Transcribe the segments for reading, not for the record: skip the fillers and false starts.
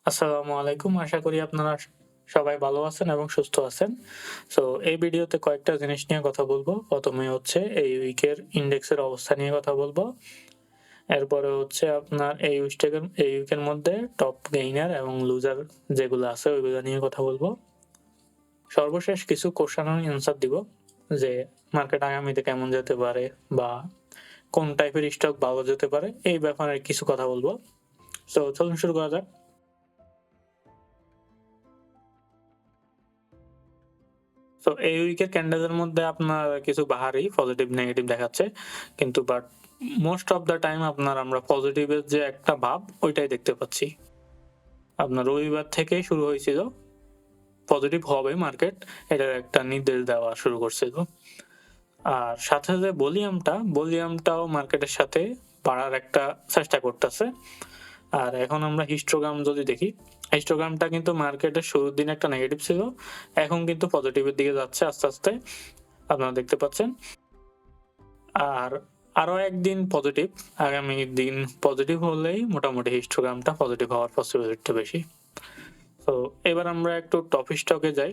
আসসালামু আলাইকুম। আশা করি আপনারা সবাই ভালো আছেন এবং সুস্থ আছেন। সো এই ভিডিওতে কয়েকটা জিনিস নিয়ে কথা বলবো। ১ম এ হচ্ছে এই উইকের ইনডেক্সের অবস্থা নিয়ে কথা বলবো। এরপরে হচ্ছে আপনার এই উইকের মধ্যে টপ গেইনার এবং লুজার যেগুলো আছে ওইগুলো নিয়ে কথা বলবো। সর্বশেষ কিছু কোয়েশ্চেন এর অ্যান্সার দিব যে মার্কেট আগামীতে কেমন যেতে পারে বা কোন টাইপের স্টক ভালো যেতে পারে এই ব্যাপারে কিছু কথা বলবো। সো চলুন শুরু করা যাক। তো এই উইকের ক্যান্ডেলের মধ্যে আপনার কিছু বাহারি পজিটিভ নেগেটিভ দেখাচ্ছে। কিন্তু মোস্ট অফ দ্যা টাইম আমরা পজিটিভের যে একটা ভাব ওইটাই দেখতে পাচ্ছি। আপনার রবিবার থেকেই শুরু হয়েছিল পজিটিভ হবে মার্কেট, এটার একটা নির্দেশ দেওয়া শুরু করছিল। আর সাথে যে ভলিউমটাও মার্কেটের সাথে বাড়ার একটা চেষ্টা করতেছে। আর এখন আমরা হিস্টোগ্রাম যদি দেখি, হিস্টোগ্রামটা কিন্তু মার্কেটের শুরুর দিন একটা নেগেটিভ ছিল, এখন কিন্তু পজিটিভের দিকে যাচ্ছে আস্তে আস্তে, আপনারা দেখতে পাচ্ছেন। আর আরো একদিন পজিটিভ, আগামী দিন পজিটিভ হলেই মোটামুটি হিস্টোগ্রামটা পজিটিভ হওয়ার পসিবিলিটি বেশি। তো এবার আমরা একটু টপ স্টকে যাই।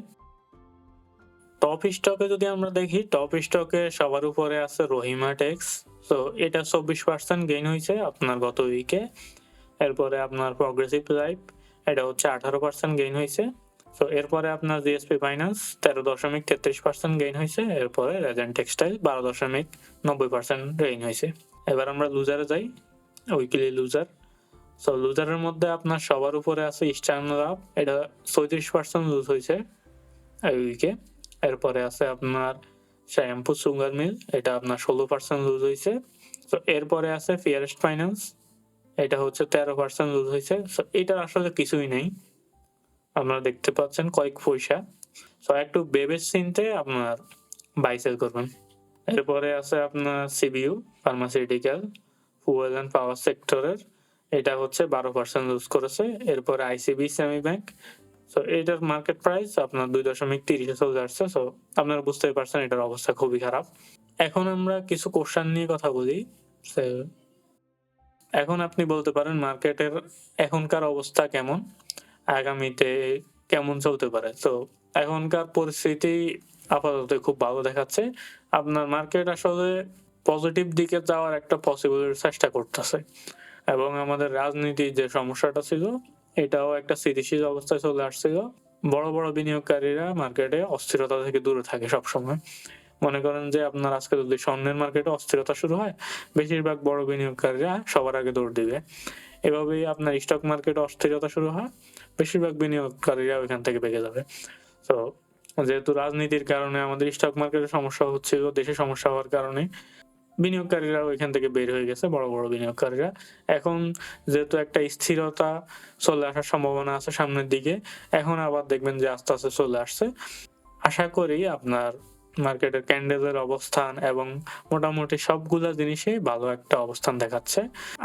টপ স্টকে যদি আমরা দেখি, টপ স্টকে সবার উপরে আছে রহিমা টেক্স। তো এটা 24% গেইন হয়েছে আপনার গত উইকে। এরপরে আপনার প্রগ্রেসিভ লাইফ, এটা হচ্ছে 18% গেইন হয়েছে। তো এরপরে আপনার জিএসপি ফাইন্যান্স 13.33% গেইন হয়েছে। এরপরে রেজেন্ট টেক্সটাইল 12.90% গেইন হয়েছে। এবার আমরা লুজারে যাই, উইকলি লুজার। সো লুজারের মধ্যে আপনার সবার উপরে আছে ইস্টার্ন লাভ, এটা 34% লুজ হয়েছে এই উইকে। এরপরে আছে আপনার শ্যাম্পু সুগার মিল, এটা আপনার 16% লুজ হয়েছে। তো এরপরে আছে ফিয়ারেস্ট ফাইন্যান্স, এটা হচ্ছে 13% লুজ হয়েছে। সো এটার আসলে কিছুই নেই, আপনারা দেখতে পাচ্ছেন কয়েক পয়সা। সো একটু ভেবে চিন্তে আপনার বাই সেল করবেন। এরপরে আছে আপনার CBU pharmaceutical, fuel and power সেক্টরের, এটা হচ্ছে 12% লুজ করেছে। এরপরে আইসিবি সেমি ব্যাংক, সো এটার মার্কেট প্রাইস আপনার 2.30 চলে আসছে। সো আপনারা বুঝতেই পারছেন এটার অবস্থা খুবই খারাপ। এখন আমরা কিছু কোশ্চেন নিয়ে কথা বলি। এখন আপনি বলতে পারেন মার্কেটের এখনকার অবস্থা কেমন, আগামীতে কেমন চলতে পারে। তো এখনকার পরিস্থিতি আপাতত খুব ভালো দেখাচ্ছে। আপনার মার্কেট আসলে পজিটিভ দিকে যাওয়ার একটা পসিবল চেষ্টা করতেছে এবং আমাদের রাজনীতির যে সমস্যাটা ছিল এটাও একটা স্থিতিশীল অবস্থায় চলে আসছিল। বড় বড় বিনিয়োগকারীরা মার্কেটে অস্থিরতা থেকে দূরে থাকে সবসময়। মনে করেন যে আপনার আজকে যদি স্বর্ণের মার্কেটে অস্থিরতা শুরু হয়, বেশিরভাগ বড় বিনিয়োগকারীরা সবার আগে দৌড় দিবে। এভাবেই আপনার স্টক মার্কেটে অস্থিরতা শুরু হয়, বেশিরভাগ বিনিয়োগকারীরা ওইখান থেকে বেঁকে যাবে। তো যেহেতু রাজনীতির কারণে আমাদের স্টক মার্কেটে সমস্যা হচ্ছিল, দেশে সমস্যা হওয়ার কারণে বিনিয়োগকারীরা ওইখান থেকে বের হয়ে গেছে, বড় বড় বিনিয়োগকারীরা। এখন যেহেতু একটা স্থিরতা চলে আসার সম্ভাবনা আছে সামনের দিকে, এখন আবার দেখবেন যে আস্তে আস্তে চলে আসছে। আশা করি আপনার মার্কেটের ক্যান্ডেলের অবস্থান এবং মোটামুটি সবগুলা জিনিসই ভালো একটা অবস্থান দেখাচ্ছে।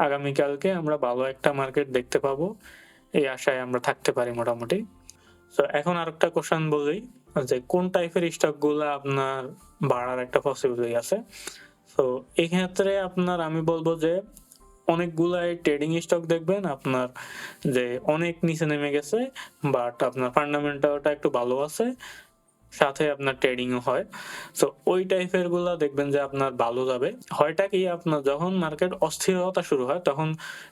আগামীকালকে আমরা ভালো একটা মার্কেট দেখতে পাবো, এই আশায় আমরা থাকতে পারি মোটামুটি। তো এখন আরেকটা কোশ্চেন বলি যে কোন টাইপের স্টক গুলা আপনার বাড়ার একটা পসিবিলিটি আছে। তো এই ক্ষেত্রে আমি বলবো যে অনেকগুলাই ট্রেডিং স্টক দেখবেন আপনার যে অনেক নিচে নেমে গেছে, বাট আপনার ফান্ডামেন্টালটা একটু ভালো আছে, সাথে আপনার ট্রেডিংও হয়। সো ওই টাইপের গুলা দেখবেন যে আপনার ভালো যাবে। হয়টা কি, আপনার যখন মার্কেট অস্থিরতা শুরু হয় তখন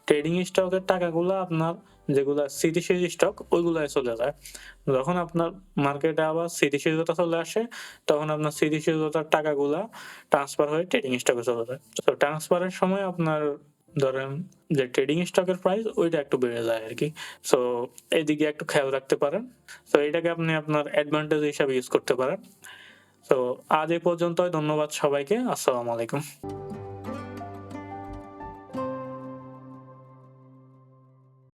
ট্রেডিং স্টকের টাকাগুলা আপনার যেগুলা স্থিতিশীল স্টক ওইগুলাই চলে যায়। যখন আপনার মার্কেটে আবার স্থিতিশীলতা চলে আসে তখন আপনার স্থিতিশীলতার টাকাগুলা ট্রান্সফার হয়ে ট্রেডিং স্টকে চলে যায়। তো ট্রান্সফারের সময় আপনার ধরেন যে ট্রেডিং স্টকের প্রাইস ওইটা একটু বেড়ে যায় আর কি। সো এইদিকে একটু খেয়াল রাখতে পারেন। তো এটাকে আপনি আপনার অ্যাডভান্টেজ হিসাবে ইউজ করতে পারেন। তো আজ এই পর্যন্তই। ধন্যবাদ সবাইকে। আসসালামু আলাইকুম।